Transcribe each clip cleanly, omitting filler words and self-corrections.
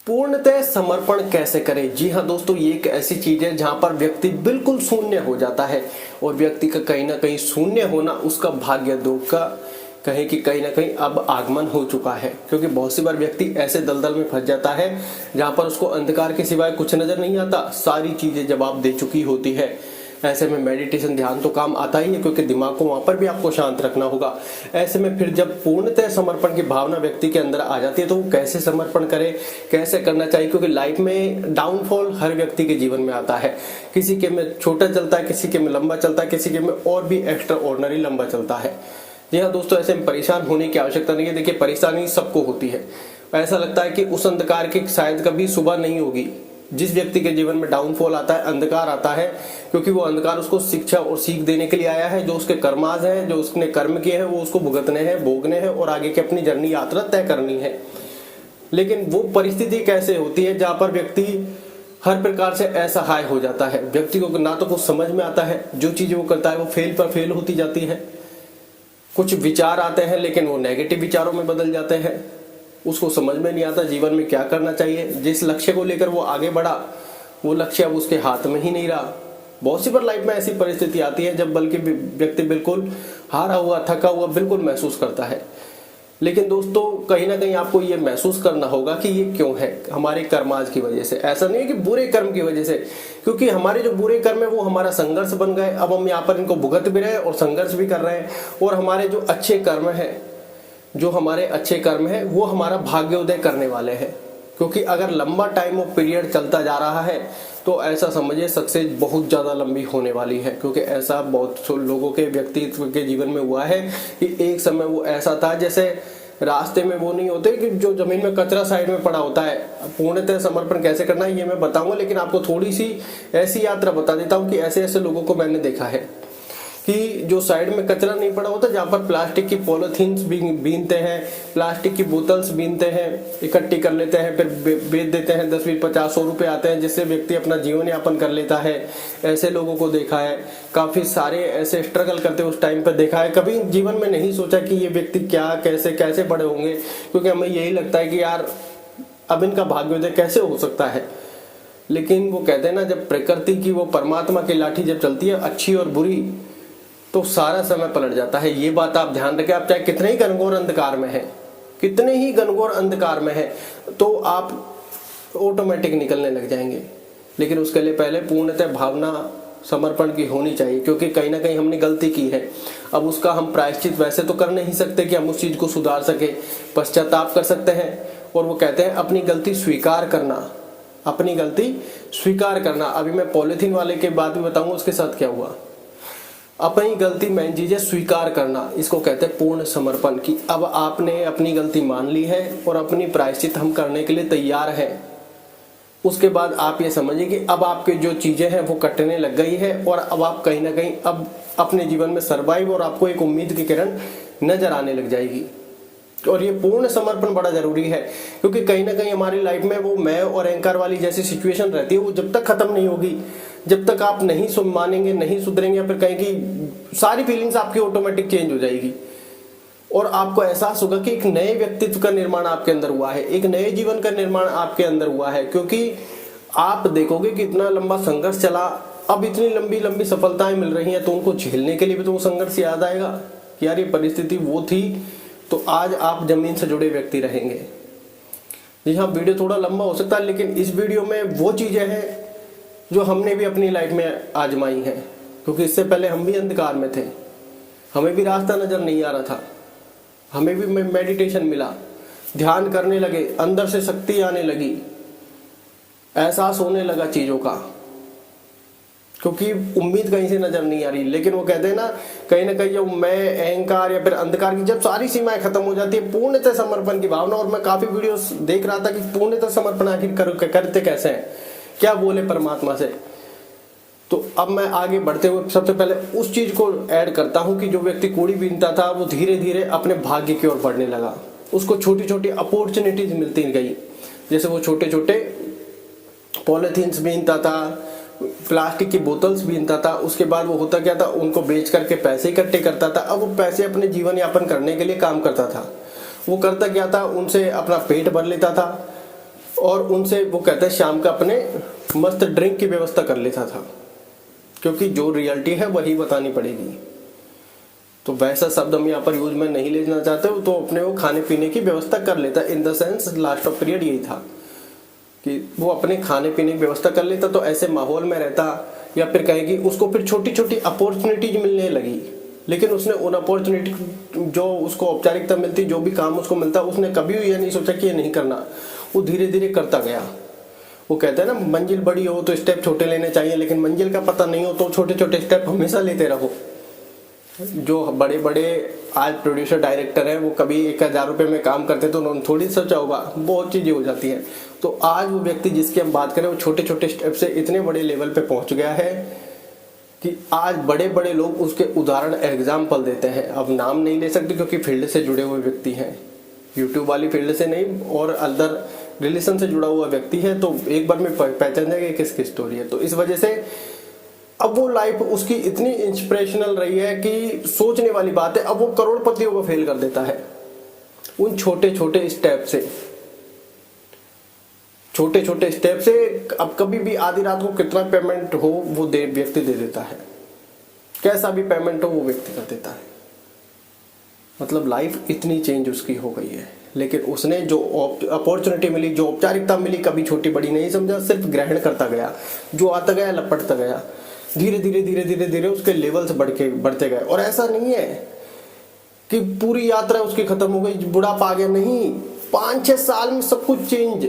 पूर्णतः समर्पण कैसे करें। जी हाँ दोस्तों, ये एक ऐसी चीज है जहां पर व्यक्ति बिल्कुल शून्य हो जाता है और व्यक्ति का कहीं ना कहीं शून्य होना उसका भाग्य योग का कहें कि कहीं ना कहीं अब आगमन हो चुका है। क्योंकि बहुत सी बार व्यक्ति ऐसे दलदल में फंस जाता है जहां पर उसको अंधकार के सिवाय कुछ नजर नहीं आता, सारी चीजें जवाब दे चुकी होती है। ऐसे में मेडिटेशन ध्यान तो काम आता ही है, क्योंकि दिमाग को वहां पर भी आपको शांत रखना होगा। ऐसे में फिर जब पूर्णतः समर्पण की भावना व्यक्ति के अंदर आ जाती है तो वो कैसे समर्पण करे, कैसे करना चाहिए। क्योंकि लाइफ में डाउनफॉल हर व्यक्ति के जीवन में आता है। किसी के में छोटा चलता है, किसी के में लंबा चलता है, किसी के में और भी एक्स्ट्रा ऑर्डिनरी लंबा चलता है। जी हाँ दोस्तों, ऐसे में परेशान होने की आवश्यकता नहीं है। देखिए, परेशानी सबको होती है। ऐसा लगता है कि उस अंधकार की शायद कभी सुबह नहीं होगी। जिस व्यक्ति के जीवन में डाउनफॉल आता है, अंधकार आता है, क्योंकि वो अंधकार उसको शिक्षा और सीख देने के लिए आया है। जो उसके कर्माज हैं, जो उसने कर्म किए हैं, वो उसको भुगतने हैं, भोगने हैं और आगे की अपनी जर्नी यात्रा तय करनी है। लेकिन वो परिस्थिति कैसे होती है जहां पर व्यक्ति हर प्रकार से असहाय हो जाता है। व्यक्ति को ना तो कुछ समझ में आता है, जो चीजें वो करता है वो फेल पर फेल होती जाती है। कुछ विचार आते हैं लेकिन वो नेगेटिव विचारों में बदल जाते हैं। उसको समझ में नहीं आता जीवन में क्या करना चाहिए। जिस लक्ष्य को लेकर वो आगे बढ़ा वो लक्ष्य अब उसके हाथ में ही नहीं रहा। बहुत सी बार लाइफ में ऐसी परिस्थिति आती है जब बल्कि व्यक्ति बिल्कुल हारा हुआ, थका हुआ बिल्कुल महसूस करता है। लेकिन दोस्तों, कहीं ना कहीं आपको ये महसूस करना होगा कि ये क्यों है, हमारे कर्माज की वजह से। ऐसा नहीं है कि बुरे कर्म की वजह से, क्योंकि हमारे जो बुरे कर्म है वो हमारा संघर्ष बन गए। अब हम यहाँ पर इनको भुगत भी रहे हैं और संघर्ष भी कर रहे हैं। और हमारे जो अच्छे कर्म है वो हमारा भाग्योदय करने वाले हैं। क्योंकि अगर लंबा टाइम और पीरियड चलता जा रहा है तो ऐसा समझिए सक्सेस बहुत ज्यादा लंबी होने वाली है। क्योंकि ऐसा बहुत लोगों के व्यक्तित्व के जीवन में हुआ है कि एक समय वो ऐसा था जैसे रास्ते में वो नहीं होते कि जो जमीन में कचरा साइड में पड़ा होता है। पूर्णतः समर्पण कैसे करना है ये मैं बताऊंगा, लेकिन आपको थोड़ी सी ऐसी यात्रा बता देता हूँ कि ऐसे ऐसे लोगों को मैंने देखा है कि जो साइड में कचरा नहीं पड़ा होता, जहां पर प्लास्टिक की पॉलिथीन्स बीनते हैं, प्लास्टिक की बोतल्स बीनते हैं, इकट्ठी कर लेते हैं, फिर बेच देते हैं। 10, 20, 50, 100 रुपए आते हैं जिससे व्यक्ति अपना जीवन यापन कर लेता है। ऐसे लोगों को देखा है, काफी सारे ऐसे स्ट्रगल करते उस टाइम पर देखा है। कभी जीवन में नहीं सोचा कि ये व्यक्ति क्या कैसे कैसे बड़े होंगे, क्योंकि हमें यही लगता है कि यार अब इनका भाग्योदय कैसे हो सकता है। लेकिन वो कहते हैं ना, जब प्रकृति की वो परमात्मा की लाठी जब चलती है अच्छी और बुरी, तो सारा समय पलट जाता है। ये बात आप ध्यान रखें। आप चाहे कितने ही घनघोर अंधकार में है, कितने ही घनघोर अंधकार में है, तो आप ऑटोमेटिक निकलने लग जाएंगे। लेकिन उसके लिए पहले पूर्णतः भावना समर्पण की होनी चाहिए। क्योंकि कहीं ना कहीं हमने गलती की है। अब उसका हम प्रायश्चित वैसे तो कर नहीं सकते कि हम उस चीज को सुधार सके, पश्चाताप कर सकते हैं। और वो कहते हैं अपनी गलती स्वीकार करना, अपनी गलती स्वीकार करना। अभी मैं पॉलिथीन वाले के बात भी बताऊंगा उसके साथ क्या हुआ। अपनी गलती मेन चीज है स्वीकार करना। इसको कहते हैं पूर्ण समर्पण की अब आपने अपनी गलती मान ली है और अपनी प्रायश्चित हम करने के लिए तैयार हैं। उसके बाद आप ये समझिए कि अब आपके जो चीजें हैं वो कटने लग गई है और अब आप कहीं ना कहीं अब अपने जीवन में सर्वाइव और आपको एक उम्मीद की किरण नजर आने लग जाएगी। और ये पूर्ण समर्पण बड़ा जरूरी है, क्योंकि कहीं ना कहीं हमारी लाइफ में वो मैं और अहंकार वाली जैसी सिचुएशन रहती है, वो जब तक खत्म नहीं होगी, जब तक आप नहीं मानेंगे, नहीं सुधरेंगे, या फिर कहीं की सारी फीलिंग्स आपकी ऑटोमेटिक चेंज हो जाएगी। और आपको एहसास होगा कि एक नए व्यक्तित्व का निर्माण आपके अंदर हुआ है, एक नए जीवन का निर्माण आपके अंदर हुआ है। क्योंकि आप देखोगे कि इतना लंबा संघर्ष चला, अब इतनी लंबी लंबी सफलताएं मिल रही हैं, तो उनको झेलने के लिए भी तो वो संघर्ष याद आएगा कि यार ये परिस्थिति वो थी, तो आज आप जमीन से जुड़े व्यक्ति रहेंगे। जी हाँ, वीडियो थोड़ा लंबा हो सकता है, लेकिन इस वीडियो में वो चीजें हैं जो हमने भी अपनी लाइफ में आजमाई हैं। क्योंकि इससे पहले हम भी अंधकार में थे, हमें भी रास्ता नजर नहीं आ रहा था, हमें भी मेडिटेशन मिला, ध्यान करने लगे, अंदर से शक्ति आने लगी, एहसास होने लगा चीजों का, क्योंकि उम्मीद कहीं से नजर नहीं आ रही। लेकिन वो कहते हैं ना कहीं जब मैं अहंकार या फिर अंधकार की जब सारी सीमाएं खत्म हो जाती है, पूर्णतः समर्पण की भावना। और मैं काफी वीडियोस देख रहा था कि पूर्णतः समर्पण आखिर करते कैसे हैं, क्या बोले परमात्मा से। तो अब मैं आगे बढ़ते हुए सबसे पहले उस चीज को ऐड करता हूं कि जो व्यक्ति कूड़ी बीनता था वो धीरे धीरे अपने भाग्य की ओर बढ़ने लगा। उसको छोटी छोटी अपॉर्चुनिटीज मिलती गई। जैसे वो छोटे छोटे पॉलिथीन्स बीनता था, प्लास्टिक की बोतल्स बीनता था, उसके बाद वो होता क्या था, उनको बेच करके पैसे इकट्ठे करता था। अब वो पैसे अपने जीवन यापन करने के लिए काम करता था। वो करता क्या था, उनसे अपना पेट भर लेता था, और उनसे वो कहते हैं शाम का अपने मस्त ड्रिंक की व्यवस्था कर लेता था, क्योंकि जो रियलिटी है वही बतानी पड़ेगी। तो वैसा शब्द हम यहाँ पर यूज में नहीं लेना चाहते, तो अपने वो खाने पीने की व्यवस्था कर लेता। In the sense last of period यही था कि वो अपने खाने पीने की व्यवस्था कर लेता, तो ऐसे माहौल में रहता, या फिर कहेगी उसको फिर छोटी छोटी अपॉर्चुनिटीज मिलने लगी, लेकिन उसने उन अपॉर्चुनिटी जो उसको औपचारिकता मिलती, जो भी काम उसको मिलता, उसने कभी भी ये नहीं सोचा कि ये नहीं करना, वो धीरे धीरे करता गया। वो कहते हैं ना, मंजिल बड़ी हो तो स्टेप छोटे लेने चाहिए, लेकिन मंजिल का पता नहीं हो तो छोटे छोटे स्टेप हमेशा लेते रहो। जो बड़े बड़े आज प्रोड्यूसर डायरेक्टर हैं, वो कभी 1000 रुपये में काम करते तो उन्होंने थोड़ी सोचा होगा, बहुत चीज़ें हो जाती हैं। तो आज वो व्यक्ति जिसकी हम बात करें, वो छोटे छोटे स्टेप से इतने बड़े लेवल पे पहुंच गया है कि आज बड़े बड़े लोग उसके उदाहरण एग्जाम्पल देते हैं। अब नाम नहीं ले सकते क्योंकि फील्ड से जुड़े हुए व्यक्ति हैं, यूट्यूब वाली फील्ड से नहीं और अदर रिलेशन से जुड़ा हुआ व्यक्ति है, तो एक बार में पहचान जाएगा किसकी स्टोरी है। तो इस वजह से अब वो लाइफ उसकी इतनी इंस्पिरेशनल रही है कि सोचने वाली बात है। अब वो करोड़पतियों को फेल कर देता है उन छोटे छोटे स्टेप से, छोटे छोटे स्टेप से। अब कभी भी आधी रात को कितना पेमेंट हो वो व्यक्ति दे देता है, कैसा भी पेमेंट हो वो व्यक्ति कर देता है। मतलब लाइफ इतनी चेंज उसकी हो गई है, लेकिन उसने जो अपॉर्चुनिटी मिली, जो औपचारिकता मिली, कभी छोटी बड़ी नहीं समझा, सिर्फ ग्रहण करता गया, जो आता गया लपटता गया। धीरे धीरे धीरे धीरे धीरे उसके लेवल्स बढ़ते गए। और ऐसा नहीं है कि पूरी यात्रा उसकी खत्म हो गई, बुढ़ापा आ गया, नहीं, 5-6 साल में सब कुछ चेंज।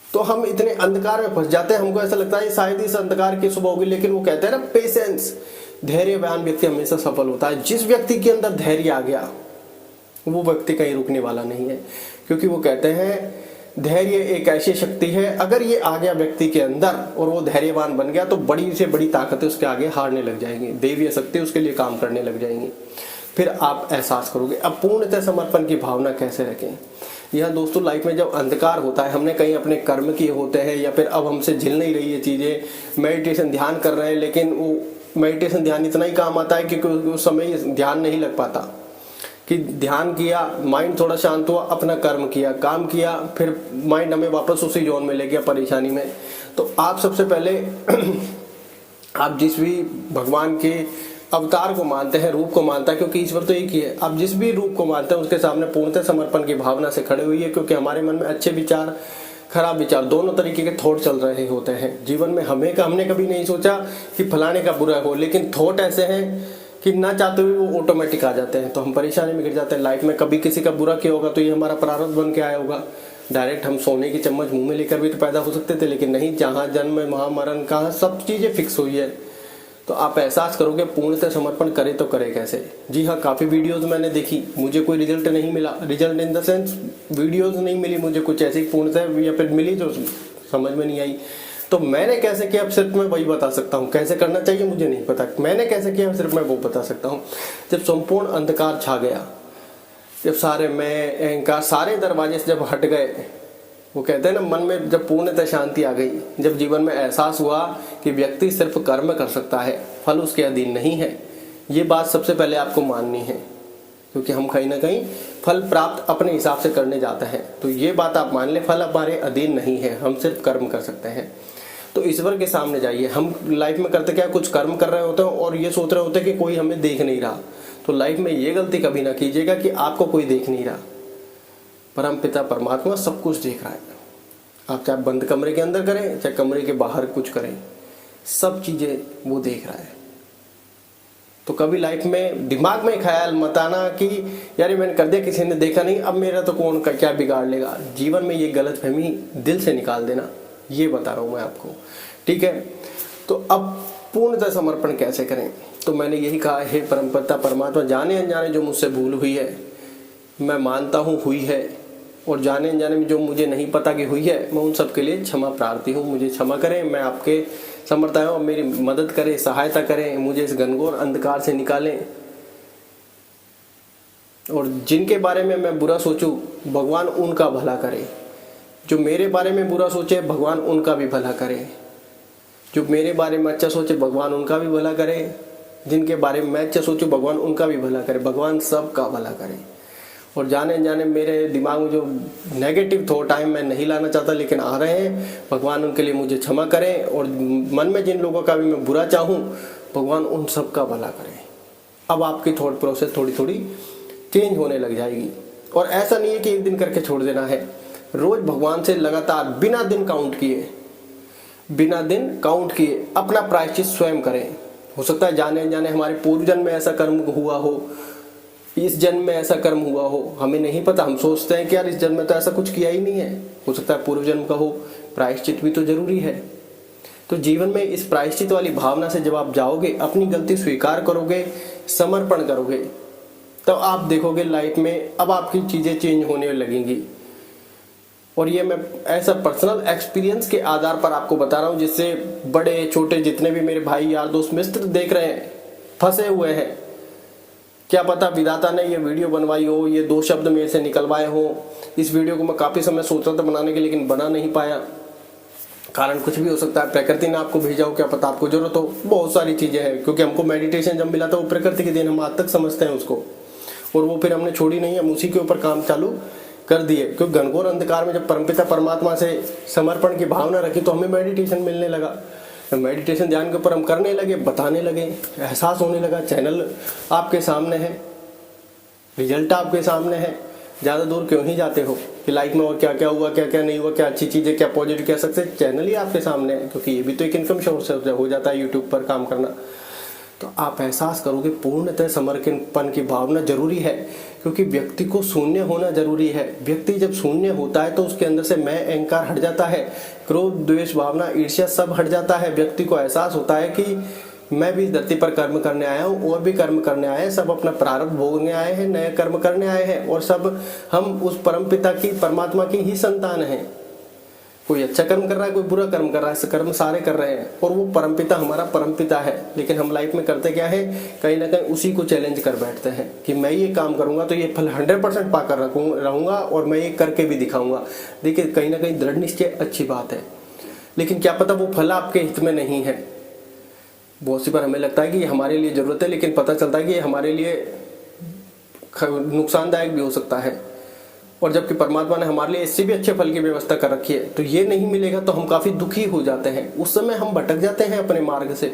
तो हम इतने अंधकार में फंस जाते हैं, हमको ऐसा लगता है शायद इस अंधकार की सुबह होगी, लेकिन वो कहते हैं ना, पेशेंस, धैर्यवान व्यक्ति हमेशा सफल होता है। जिस व्यक्ति के अंदर धैर्य आ गया वो व्यक्ति कहीं रुकने वाला नहीं है, क्योंकि वो कहते हैं धैर्य एक ऐसी शक्ति है, अगर ये आ गया व्यक्ति के अंदर और वो धैर्यवान बन गया, तो बड़ी से बड़ी ताकतें उसके आगे हारने लग जाएंगी, दैवीय शक्ति उसके लिए काम करने लग जाएंगी। फिर आप एहसास करोगे। अब पूर्णतः समर्पण की भावना कैसे रखें? यह दोस्तों लाइफ में जब अंधकार होता है, हमने कहीं अपने कर्म किए होते हैं, या फिर अब हमसे झिल नहीं रही है चीजें, मेडिटेशन ध्यान कर रहे हैं, लेकिन वो मेडिटेशन ध्यान इतना ही काम आता है कि उस समय ध्यान नहीं लग पाता, कि ध्यान किया, माइंड थोड़ा शांत हुआ, अपना कर्म किया, काम किया, फिर माइंड हमें वापस उसी जोन में ले गया, परेशानी में। तो आप सबसे पहले आप जिस भी भगवान के अवतार को मानते हैं, रूप को मानता है, क्योंकि ईश्वर तो एक ही है, आप जिस भी रूप को मानते हैं उसके सामने पूर्णतः समर्पण की भावना से खड़े हुई है, क्योंकि हमारे मन में अच्छे विचार, खराब विचार, दोनों तरीके के थॉट चल रहे होते हैं जीवन में। हमने कभी नहीं सोचा कि फलाने का बुरा हो, लेकिन थॉट ऐसे हैं कि ना चाहते हुए वो ऑटोमेटिक आ जाते हैं, तो हम परेशानी में गिर जाते हैं। लाइफ में कभी किसी का बुरा किया होगा तो ये हमारा प्रारब्ध बन के आया होगा। डायरेक्ट हम सोने की चम्मच मुंह में लेकर भी तो पैदा हो सकते थे, लेकिन नहीं, जहाँ जन्म है वहाँ मरण, कहाँ सब चीजें फिक्स हुई है। तो आप एहसास करोगे पूर्णतः समर्पण करे तो करे कैसे। जी हाँ, काफी वीडियोस मैंने देखी, मुझे कोई रिजल्ट नहीं मिला। Result in the sense videos नहीं मिली मुझे कुछ ऐसी पूर्णतः, या फिर मिली तो समझ में नहीं आई। तो मैंने कैसे किया, अब सिर्फ मैं वही बता सकता हूँ। कैसे करना चाहिए मुझे नहीं पता, मैंने कैसे किया सिर्फ मैं वो बता सकता हूँ। जब संपूर्ण अंधकार छा गया, जब सारे मैं, अहंकार, सारे दरवाजे से जब हट गए, वो कहते हैं ना, मन में जब पूर्णतः शांति आ गई, जब जीवन में एहसास हुआ कि व्यक्ति सिर्फ कर्म कर सकता है, फल उसके अधीन नहीं है। ये बात सबसे पहले आपको माननी है, क्योंकि हम कहीं ना कहीं फल प्राप्त अपने हिसाब से करने जाते हैं। तो ये बात आप मान लें, फल हमारे अधीन नहीं है, हम सिर्फ कर्म कर सकते हैं। तो ईश्वर के सामने जाइए। हम लाइफ में करते क्या, कुछ कर्म कर रहे होते हैं और ये सोच रहे होते हैं कि कोई हमें देख नहीं रहा। तो लाइफ में ये गलती कभी ना कीजिएगा कि आपको कोई देख नहीं रहा। परम पिता परमात्मा सब कुछ देख रहा है। आप चाहे बंद कमरे के अंदर करें, चाहे कमरे के बाहर कुछ करें, सब चीजें वो देख रहा है। तो कभी लाइफ में दिमाग में ख्याल मत आना कि यार मैंने कर दिया, किसी ने देखा नहीं, अब मेरा तो कौन का क्या बिगाड़ लेगा। जीवन में ये गलतफहमी दिल से निकाल देना, ये बता रहा हूं मैं आपको, ठीक है। तो अब पूर्णतः समर्पण कैसे करें, तो मैंने यही कहा, हे परमपिता परमात्मा, जाने अनजाने जो मुझसे भूल हुई है मैं मानता हूँ हुई है, और जाने अनजाने में जो मुझे नहीं पता कि हुई है, मैं उन सब के लिए क्षमा प्रार्थी हूँ। मुझे क्षमा करें, मैं आपके समर्थ आया हूँ, मेरी मदद करें, सहायता करें, मुझे इस घनघोर अंधकार से निकालें। और जिनके बारे में मैं बुरा सोचूं, भगवान उनका भला करे। जो मेरे बारे में बुरा सोचे, भगवान उनका भी भला करे। जो मेरे बारे में अच्छा सोचे, भगवान उनका भी भला करे। जिनके बारे में मैं अच्छा सोचूं, भगवान उनका भी भला करे। भगवान सबका भला करे। और जाने अनजाने मेरे दिमाग में जो नेगेटिव थॉट आए मैं नहीं लाना चाहता, लेकिन आ रहे हैं। भगवान उनके लिए मुझे क्षमा करें, और मन में जिन लोगों का भी मैं बुरा चाहूँ, भगवान उन सब का भला करें। अब आपकी थॉट प्रोसेस थोड़ी थोड़ी चेंज होने लग जाएगी। और ऐसा नहीं है कि एक दिन करके छोड़ देना है, रोज भगवान से लगातार बिना दिन काउंट किए अपना प्रायश्चित स्वयं करें। हो सकता है जाने अनजाने हमारे पूर्व जन्म में ऐसा कर्म हुआ हो, इस जन्म में ऐसा कर्म हुआ हो, हमें नहीं पता। हम सोचते हैं कि यार इस जन्म में तो ऐसा कुछ किया ही नहीं है, हो सकता है पूर्व जन्म का हो। प्रायश्चित भी तो जरूरी है। तो जीवन में इस प्रायश्चित वाली भावना से जब आप जाओगे, अपनी गलती स्वीकार करोगे, समर्पण करोगे, तब आप देखोगे लाइफ में अब आपकी चीजें चेंज होने लगेंगी। और ये मैं ऐसा पर्सनल एक्सपीरियंस के आधार पर आपको बता रहा हूँ, जिससे बड़े छोटे जितने भी मेरे भाई यार दोस्त मित्र देख रहे हैं, फंसे हुए हैं। क्या पता विधाता ने ये वीडियो बनवाई हो, ये 2 शब्द मेरे से निकलवाए हो। इस वीडियो को मैं काफी समय सोच रहा था बनाने के, लेकिन बना नहीं पाया। कारण कुछ भी हो सकता है, प्रकृति ने आपको भेजा हो, क्या पता आपको जरूरत हो, बहुत सारी चीजें हैं। क्योंकि हमको मेडिटेशन जब मिला था वो प्रकृति की देन, हम आज तक समझते हैं उसको, और वो फिर हमने छोड़ी नहीं, हम उसी के ऊपर काम चालू कर दिए। क्योंकि घनघोर अंधकार में जब परमपिता परमात्मा से समर्पण की भावना रखी तो हमें मेडिटेशन मिलने लगा। मेडिटेशन ध्यान के ऊपर हम करने लगे, बताने लगे, एहसास होने लगा। चैनल आपके सामने है, रिजल्ट आपके सामने है। ज़्यादा दूर क्यों ही जाते हो कि लाइफ में और क्या क्या हुआ, क्या क्या नहीं हुआ, क्या अच्छी चीज़ें, क्या पॉजिटिव, क्या सक्सेस, चैनल ही आपके सामने है। क्योंकि ये भी तो एक इनकम सोर्स हो जाता है यूट्यूब पर काम करना। तो आप एहसास करोगे पूर्णतः समर्पण की भावना जरूरी है, क्योंकि व्यक्ति को शून्य होना जरूरी है। व्यक्ति जब शून्य होता है तो उसके अंदर से मैं अहंकार हट जाता है, क्रोध द्वेष भावना ईर्ष्या सब हट जाता है। व्यक्ति को एहसास होता है कि मैं भी धरती पर कर्म करने आया हूँ, और भी कर्म करने आए हैं, सब अपना प्रारब्ध भोगने आए हैं, नए कर्म करने आए हैं, और सब हम उस परमपिता की परमात्मा की ही संतान हैं। कोई अच्छा कर्म कर रहा है, कोई बुरा कर्म कर रहा है, कर्म सारे कर रहे हैं, और वो परमपिता हमारा परमपिता है। लेकिन हम लाइफ में करते क्या है, कहीं ना कहीं उसी को चैलेंज कर बैठते हैं कि मैं ये काम करूंगा तो ये फल 100% पाकर रहूंगा, और मैं ये करके भी दिखाऊंगा। देखिए कहीं ना कहीं दृढ़ निश्चय अच्छी बात है, लेकिन क्या पता वो फल आपके हित में नहीं है। बहुत सी बार हमें लगता है कि ये हमारे लिए जरूरत है, लेकिन पता चलता है कि ये हमारे लिए नुकसानदायक भी हो सकता है। और जबकि परमात्मा ने हमारे लिए इससे भी अच्छे फल की व्यवस्था कर रखी है, तो ये नहीं मिलेगा तो हम काफी दुखी हो जाते हैं। उस समय हम भटक जाते हैं अपने मार्ग से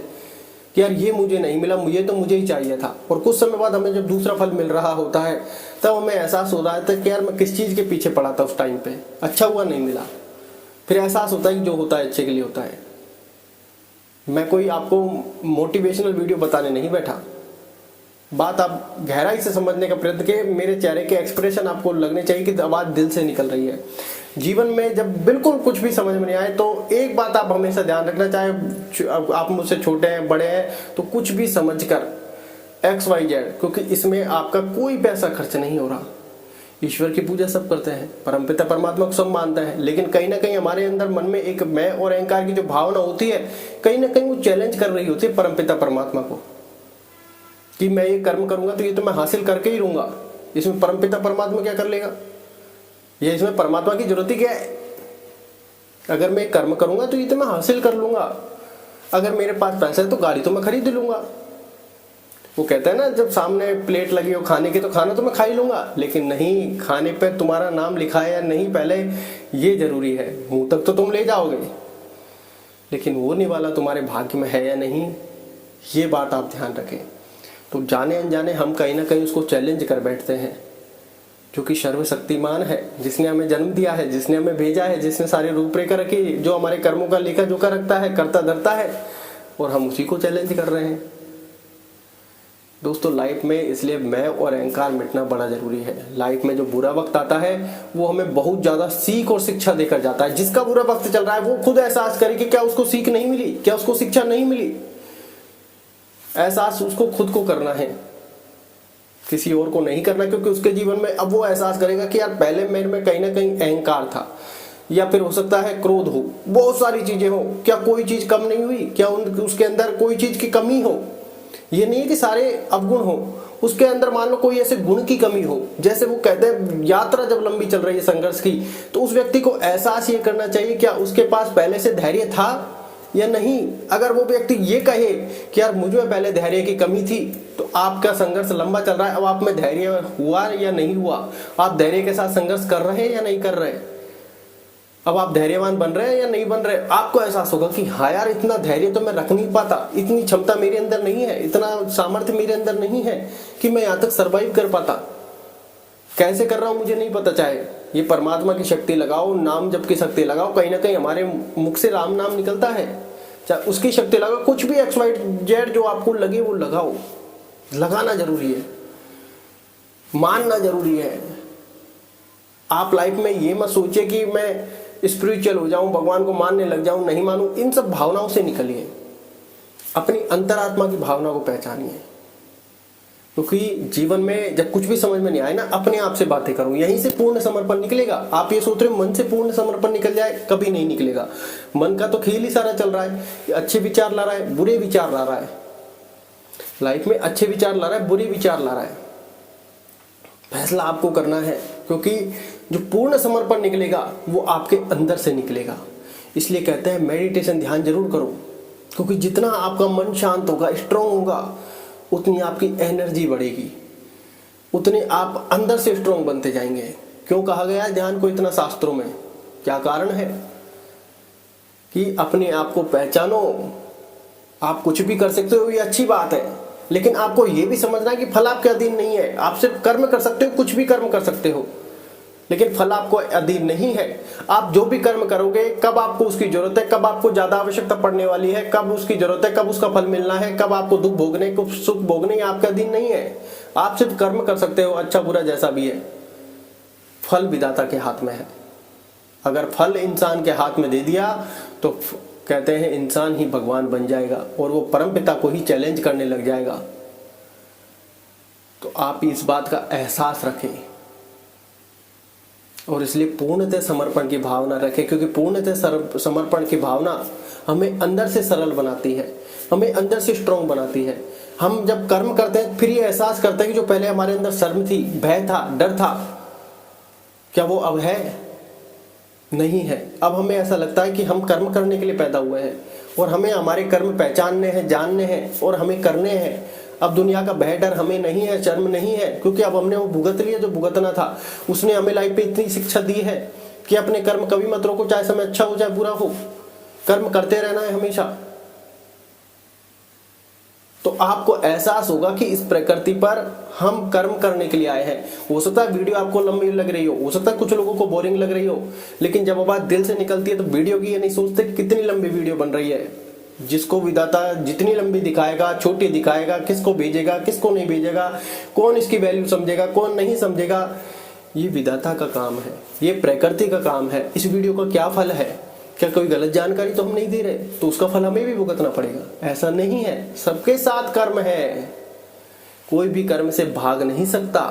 कि यार ये मुझे नहीं मिला, मुझे ही चाहिए था। और कुछ समय बाद हमें जब दूसरा फल मिल रहा होता है तब हमें एहसास हो रहा था कि यार मैं किस चीज के पीछे पड़ा था उस टाइम पे, अच्छा हुआ नहीं मिला। फिर एहसास होता है कि जो होता है अच्छे के लिए होता है। मैं कोई आपको मोटिवेशनल वीडियो बताने नहीं बैठा, बात आप गहराई से समझने का प्रयत्न के। मेरे चेहरे के एक्सप्रेशन आपको लगने चाहिए कि आवाज दिल से निकल रही है। जीवन में जब बिल्कुल कुछ भी समझ में नहीं आए तो एक बात आप हमेशा ध्यान रखना, चाहे आप मुझसे छोटे हैं बड़े हैं, तो कुछ भी समझकर XYZ, क्योंकि इसमें आपका कोई पैसा खर्च नहीं हो रहा। ईश्वर की पूजा सब करते हैं, परमपिता परमात्मा को सब मानते हैं, लेकिन कहीं ना कहीं हमारे अंदर मन में एक मैं और अहंकार की जो भावना होती है, कहीं ना कहीं वो चैलेंज कर रही होती है परमपिता परमात्मा को कि मैं ये कर्म करूंगा तो ये तो मैं हासिल करके ही रहूंगा। इसमें परमपिता परमात्मा क्या कर लेगा, ये इसमें परमात्मा की जरूरत ही क्या है। अगर मैं कर्म करूंगा तो ये तो मैं हासिल कर लूंगा, अगर मेरे पास पैसा है तो गाड़ी तो मैं खरीद लूंगा। वो कहता है ना, जब सामने प्लेट लगी हो खाने की तो खाना तो मैं खा ही लूंगा, लेकिन नहीं, खाने पे तुम्हारा नाम लिखा है या नहीं पहले ये जरूरी है। मुंह तक तो तुम ले जाओगे, लेकिन वो निवाला तुम्हारे भाग्य में है या नहीं, ये बात आप ध्यान रखें। तो जाने अनजाने हम कहीं ना कहीं उसको चैलेंज कर बैठते हैं, जो कि सर्वशक्तिमान है, जिसने हमें जन्म दिया है, जिसने हमें भेजा है, जिसने सारी रूपरेखा रखी, जो हमारे कर्मों का लेखा जोखा रखता है, करता धरता है, और हम उसी को चैलेंज कर रहे हैं। दोस्तों लाइफ में इसलिए मैं और अहंकार मिटना बड़ा जरूरी है। लाइफ में जो बुरा वक्त आता है वो हमें बहुत ज्यादा सीख और शिक्षा देकर जाता है। जिसका बुरा वक्त चल रहा है वो खुद एहसास करे कि क्या उसको सीख नहीं मिली, क्या उसको शिक्षा नहीं मिली। एहसास उसको खुद को करना है, किसी और को नहीं करना, क्योंकि उसके जीवन में अब वो एहसास करेगा कि यार पहले मेरे में कहीं ना कहीं अहंकार था, या फिर हो सकता है क्रोध हो, बहुत सारी चीजें हो, क्या कोई चीज कम नहीं हुई, क्या उसके अंदर कोई चीज की कमी हो। ये नहीं है कि सारे अवगुण हो, उसके अंदर मान लो कोई ऐसे गुण की कमी हो। जैसे वो कहते हैं यात्रा जब लंबी चल रही है संघर्ष की, तो उस व्यक्ति को एहसास ये करना चाहिए क्या उसके पास पहले से धैर्य था या नहीं। अगर वो व्यक्ति ये कहे कि यार मुझ में पहले धैर्य की कमी थी, तो आपका संघर्ष लंबा चल रहा है। अब आप में धैर्य हुआ या नहीं हुआ, आप धैर्य के साथ संघर्ष कर रहे हैं या नहीं कर रहे, अब आप धैर्यवान बन रहे हैं या नहीं बन रहे। आपको एहसास होगा कि हाँ यार, इतना धैर्य तो मैं रख नहीं पाता, इतनी क्षमता मेरे अंदर नहीं है, इतना सामर्थ्य मेरे अंदर नहीं है कि मैं यहाँ तक सर्वाइव कर पाता। कैसे कर रहा हूं मुझे नहीं पता। चाहे ये परमात्मा की शक्ति लगाओ, नाम जप की शक्ति लगाओ, कहीं ना कहीं हमारे मुख से राम नाम निकलता है, चाहे उसकी शक्ति लगाओ, कुछ भी XYZ जो आपको लगे वो लगाओ। लगाना जरूरी है, मानना जरूरी है। आप लाइफ में ये मत सोचिए कि मैं स्पिरिचुअल हो जाऊं, भगवान को मानने लग जाऊं, नहीं मानूं। इन सब भावनाओं से निकलिए, अपनी अंतरात्मा की भावना को पहचानिए। क्योंकि जीवन में जब कुछ भी समझ में नहीं आए ना, अपने आप से बातें करो, यहीं से पूर्ण समर्पण निकलेगा। आप ये सोच रहे हो मन से पूर्ण समर्पण निकल जाए, कभी नहीं निकलेगा। मन का तो खेल ही सारा चल रहा है, अच्छे विचार ला रहा है, बुरे विचार ला रहा है लाइफ में, अच्छे विचार ला रहा है, बुरे विचार ला रहा है। फैसला आपको करना है, क्योंकि जो पूर्ण समर्पण निकलेगा वो आपके अंदर से निकलेगा। इसलिए कहते हैं मेडिटेशन, ध्यान जरूर करो, क्योंकि जितना आपका मन शांत होगा, स्ट्रांग होगा, उतनी आपकी एनर्जी बढ़ेगी, उतने आप अंदर से स्ट्रांग बनते जाएंगे। क्यों कहा गया है ध्यान को इतना शास्त्रों में? क्या कारण है? कि अपने आप को पहचानो। आप कुछ भी कर सकते हो, ये अच्छी बात है, लेकिन आपको ये भी समझना है कि फल आपके अधीन नहीं है। आप सिर्फ कर्म कर सकते हो, कुछ भी कर्म कर सकते हो, लेकिन फल आपको अधीन नहीं है। आप जो भी कर्म करोगे, कब आपको उसकी जरूरत है, कब आपको ज्यादा आवश्यकता पड़ने वाली है, कब उसकी जरूरत है, कब उसका फल मिलना है, कब आपको दुख भोगने को सुख भोगने, आपके अधीन नहीं है। आप सिर्फ कर्म कर सकते हो, अच्छा बुरा जैसा भी है। फल विधाता के हाथ में है। अगर फल इंसान के हाथ में दे दिया तो कहते हैं इंसान ही भगवान बन जाएगा और वो परमपिता को ही चैलेंज करने लग जाएगा। तो आप इस बात का एहसास रखें और इसलिए पूर्णतः समर्पण की भावना रखें, क्योंकि पूर्णतः समर्पण की भावना हमें अंदर से सरल बनाती है, हमें अंदर से स्ट्रांग बनाती है। हम जब कर्म करते हैं फिर ये एहसास करते हैं कि जो पहले हमारे अंदर शर्म थी, भय था, डर था, क्या वो अब है? नहीं है। अब हमें ऐसा लगता है कि हम कर्म करने के लिए पैदा हुए हैं और हमें हमारे कर्म पहचानने हैं, जानने हैं और हमें करने हैं। अब दुनिया का भय डर हमें नहीं है, शर्म नहीं है, क्योंकि अब हमने वो भुगत लिया जो भुगतना था। उसने हमें लाइफ पे इतनी शिक्षा दी है कि अपने कर्म कभी मत रोको, चाहे समय अच्छा हो चाहे बुरा हो, कर्म करते रहना है हमेशा। तो आपको एहसास होगा कि इस प्रकृति पर हम कर्म करने के लिए आए हैं। हो सकता है वीडियो आपको लंबी लग रही हो सकता है कुछ लोगों को बोरिंग लग रही हो, लेकिन जब बात दिल से निकलती है तो वीडियो की ये नहीं सोचते कितनी लंबी वीडियो बन रही है। जिसको विधाता जितनी लंबी दिखाएगा, छोटी दिखाएगा, किसको भेजेगा, किसको नहीं भेजेगा, कौन इसकी वैल्यू समझेगा, कौन नहीं समझेगा, ये विधाता का काम है, ये प्रकृति का काम है। इस वीडियो का क्या फल है? क्या कोई गलत जानकारी तो हम नहीं दे रहे, तो उसका फल हमें भी भुगतना पड़ेगा? ऐसा नहीं है। सबके साथ कर्म है, कोई भी कर्म से भाग नहीं सकता,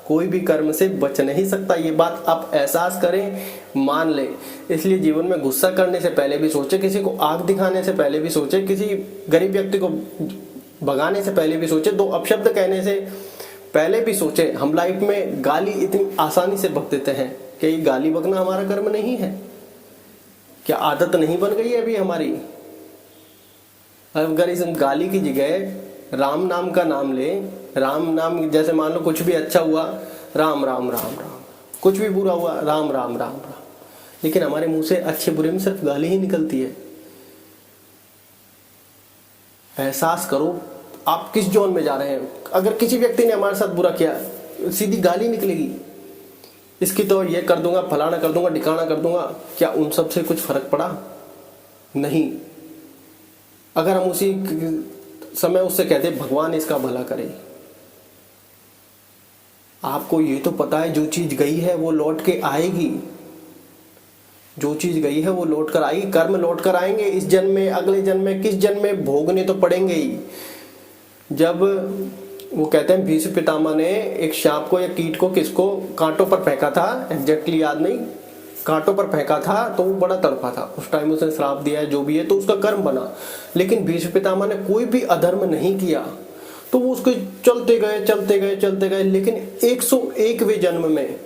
कोई भी कर्म से बच नहीं सकता। ये बात आप एहसास करें, मान ले। इसलिए जीवन में गुस्सा करने से पहले भी सोचे, किसी को आग दिखाने से पहले भी सोचे, किसी गरीब व्यक्ति को भगाने से पहले भी सोचे, 2 अपशब्द कहने से पहले भी सोचे। हम लाइफ में गाली इतनी आसानी से बक देते हैं कि ये गाली बकना हमारा कर्म नहीं है? क्या आदत नहीं बन गई है अभी हमारी? अगर इस गाली की जगह राम नाम का नाम ले, राम नाम, जैसे मान लो कुछ भी अच्छा हुआ राम राम राम राम, कुछ भी बुरा हुआ राम राम राम राम, लेकिन हमारे मुंह से अच्छे बुरे में सिर्फ गाली ही निकलती है। एहसास करो आप किस जोन में जा रहे हैं। अगर किसी व्यक्ति ने हमारे साथ बुरा किया, सीधी गाली निकलेगी, इसकी तो ये कर दूंगा, फलाना कर दूंगा, ठिकाना कर दूंगा। क्या उन सब से कुछ फर्क पड़ा? नहीं। अगर हम उसी समय उससे कहते भगवान इसका भला करे, आपको ये तो पता है जो चीज गई है वो लौट के आएगी, जो चीज गई है वो लौट कर आएगी। कर्म लौट कर आएंगे, इस जन्म में, अगले जन्म में, किस जन्म में भोगने तो पड़ेंगे ही। जब वो कहते हैं भीष्म पितामह ने एक सांप को या कीट को, किसको, कांटों पर फेंका था, एग्जैक्टली याद नहीं, कांटों पर फेंका था, तो वो बड़ा तड़पा था। उस टाइम उसने श्राप दिया है, जो भी है, तो उसका कर्म बना। लेकिन भीष्म पितामह ने कोई भी अधर्म नहीं किया, तो वो उसके चलते गए चलते गए चलते गए, लेकिन 101वें जन्म में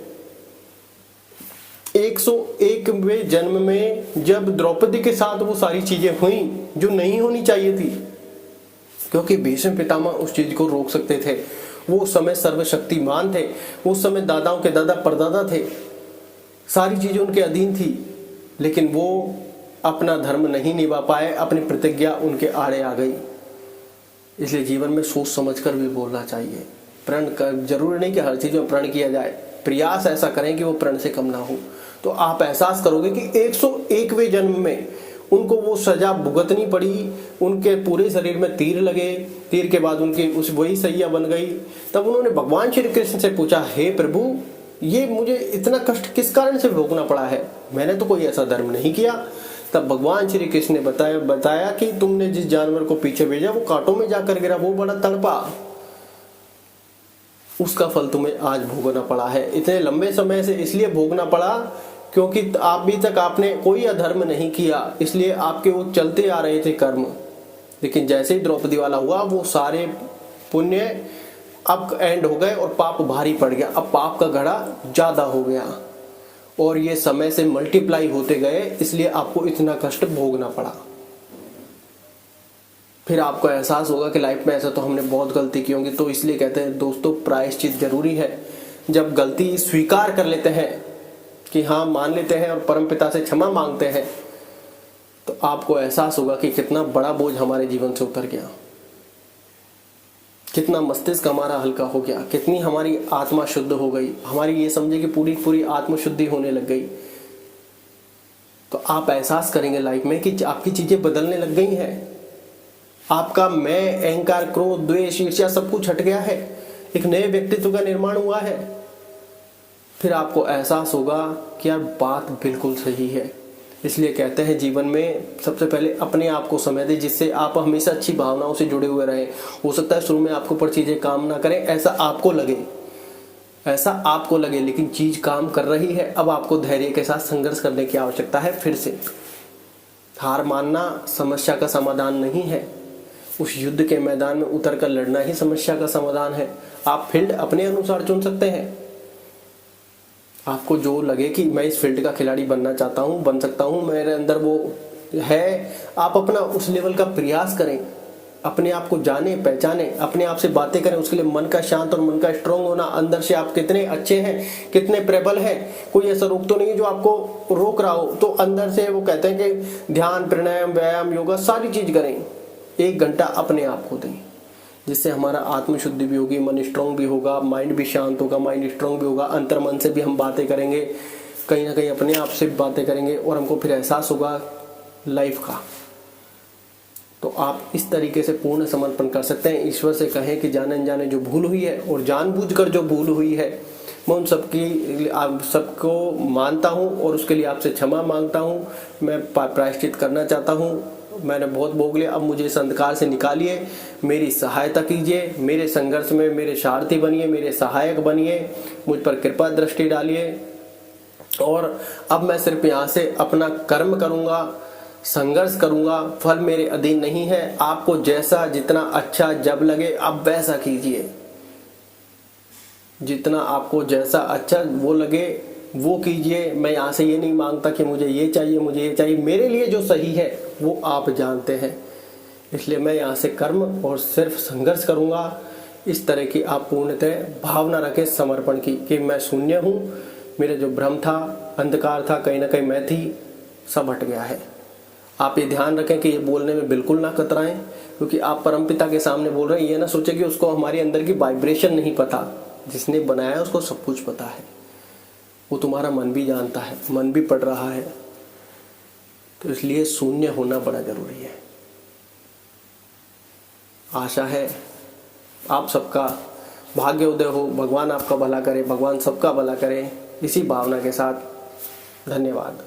101वें जन्म में जब द्रौपदी के साथ वो सारी चीजें हुई जो नहीं होनी चाहिए थी, क्योंकि भीष्म पितामह उस चीज को रोक सकते थे। वो उस समय सर्वशक्तिमान थे, उस समय दादाओं के दादा परदादा थे, सारी चीजें उनके अधीन थी, लेकिन वो अपना धर्म नहीं निभा पाए, अपनी प्रतिज्ञा उनके आड़े आ गई। इसलिए जीवन में सोच समझकर भी बोलना चाहिए। प्रण कर जरूरी नहीं कि हर चीज में प्रण किया जाए, प्रयास ऐसा करें कि वो प्रण से कम ना हो। तो आप एहसास करोगे कि 101वें जन्म में उनको वो सजा भुगतनी पड़ी, उनके पूरे शरीर में तीर लगे, तीर के बाद उनकी उस वही सैया बन गई। तब उन्होंने भगवान श्री कृष्ण से पूछा, हे प्रभु, ये मुझे इतना कष्ट किस कारण से भोगना पड़ा है? मैंने तो कोई ऐसा धर्म नहीं किया। तब भगवान श्री कृष्ण ने बताया कि तुमने जिस जानवर को पीछे भेजा वो कांटों में जाकर गिरा, वो बड़ा तड़पा, उसका फल तुम्हें आज भोगना पड़ा है। इतने लंबे समय से इसलिए भोगना पड़ा क्योंकि अभी तक आपने कोई अधर्म नहीं किया, इसलिए आपके वो चलते आ रहे थे कर्म। लेकिन जैसे ही द्रौपदी वाला हुआ, वो सारे पुण्य अब एंड हो गए और पाप भारी पड़ गया। अब पाप का घड़ा ज्यादा हो गया और ये समय से मल्टीप्लाई होते गए, इसलिए आपको इतना कष्ट भोगना पड़ा। फिर आपको एहसास होगा कि लाइफ में ऐसा तो हमने बहुत गलती की होंगी। तो इसलिए कहते हैं दोस्तों, प्रायश्चित जरूरी है। जब गलती स्वीकार कर लेते हैं कि हाँ मान लेते हैं और परमपिता से क्षमा मांगते हैं, तो आपको एहसास होगा कि कितना बड़ा बोझ हमारे जीवन से उतर गया, कितना मस्तिष्क हमारा हल्का हो गया, कितनी हमारी आत्मा शुद्ध हो गई, हमारी ये समझे कि पूरी पूरी आत्मशुद्धि होने लग गई। तो आप एहसास करेंगे लाइफ में कि आपकी चीजें बदलने लग गई हैं। आपका मैं, अहंकार, क्रोध, द्वेष, ईर्ष्या सब कुछ हट गया है, एक नए व्यक्तित्व का निर्माण हुआ है। फिर आपको एहसास होगा कि यार बात बिल्कुल सही है। इसलिए कहते हैं जीवन में सबसे पहले अपने आप को समय दें, जिससे आप हमेशा अच्छी भावनाओं से जुड़े हुए रहें। हो सकता है शुरू में आपके ऊपर चीजें काम ना करें, ऐसा आपको लगे, लेकिन चीज काम कर रही है। अब आपको धैर्य के साथ संघर्ष करने की आवश्यकता है। फिर से हार मानना समस्या का समाधान नहीं है, उस युद्ध के मैदान में उतर कर लड़ना ही समस्या का समाधान है। आप फील्ड अपने अनुसार चुन सकते हैं। आपको जो लगे कि मैं इस फील्ड का खिलाड़ी बनना चाहता हूं, बन सकता हूं, मेरे अंदर वो है, आप अपना उस लेवल का प्रयास करें। अपने आप को जाने पहचाने, अपने आप से बातें करें। उसके लिए मन का शांत और मन का स्ट्रांग होना, अंदर से आप कितने अच्छे हैं, कितने प्रबल हैं। कोई ऐसा रोग तो नहीं है जो आपको रोक रहा हो। तो अंदर से वो कहते हैं कि ध्यान, प्राणायाम, व्यायाम, योगा सारी चीज करें। 1 घंटा अपने आप को दें, जिससे हमारा आत्मशुद्धि भी होगी, मन स्ट्रांग भी होगा, माइंड भी शांत होगा, माइंड स्ट्रांग भी होगा। अंतर मन से भी हम बातें करेंगे, कहीं ना कहीं अपने आप से बातें करेंगे और हमको फिर एहसास होगा लाइफ का। तो आप इस तरीके से पूर्ण समर्पण कर सकते हैं। ईश्वर से कहें कि जाने अनजाने जो भूल हुई है और जानबूझकर जो भूल हुई है, मैं उन सबको मानता हूँ और उसके लिए आपसे क्षमा मांगता हूँ। मैं प्रायश्चित करना चाहता हूँ। मैंने बहुत भोग लिया, अब मुझे इस अंधकार से निकालिए, मेरी सहायता कीजिए, मेरे संघर्ष में मेरे सारथी बनिए, मेरे सहायक बनिए, मुझ पर कृपा दृष्टि डालिए। और अब मैं सिर्फ यहाँ से अपना कर्म करूँगा, संघर्ष करूँगा, फल मेरे अधीन नहीं है। आपको जैसा जितना अच्छा जब लगे आप वैसा कीजिए, जितना आपको जैसा अच्छा वो लगे वो कीजिए। मैं यहाँ से ये नहीं मांगता कि मुझे ये चाहिए, मुझे ये चाहिए। मेरे लिए जो सही है वो आप जानते हैं, इसलिए मैं यहाँ से कर्म और सिर्फ संघर्ष करूँगा। इस तरह की आप पूर्णतः भावना रखें समर्पण की कि मैं शून्य हूँ, मेरा जो भ्रम था, अंधकार था, कहीं ना कहीं मैं थी, सब हट गया है। आप ये ध्यान रखें कि ये बोलने में बिल्कुल ना कतराएं, क्योंकि आप परमपिता के सामने बोल रहे हैं। ये ना सोचे कि उसको हमारे अंदर की वाइब्रेशन नहीं पता। जिसने बनाया उसको सब कुछ पता है, वो तुम्हारा मन भी जानता है, मन भी पढ़ रहा है। तो इसलिए शून्य होना बड़ा जरूरी है। आशा है आप सबका भाग्य उदय हो, भगवान आपका भला करे, भगवान सबका भला करे। इसी भावना के साथ धन्यवाद।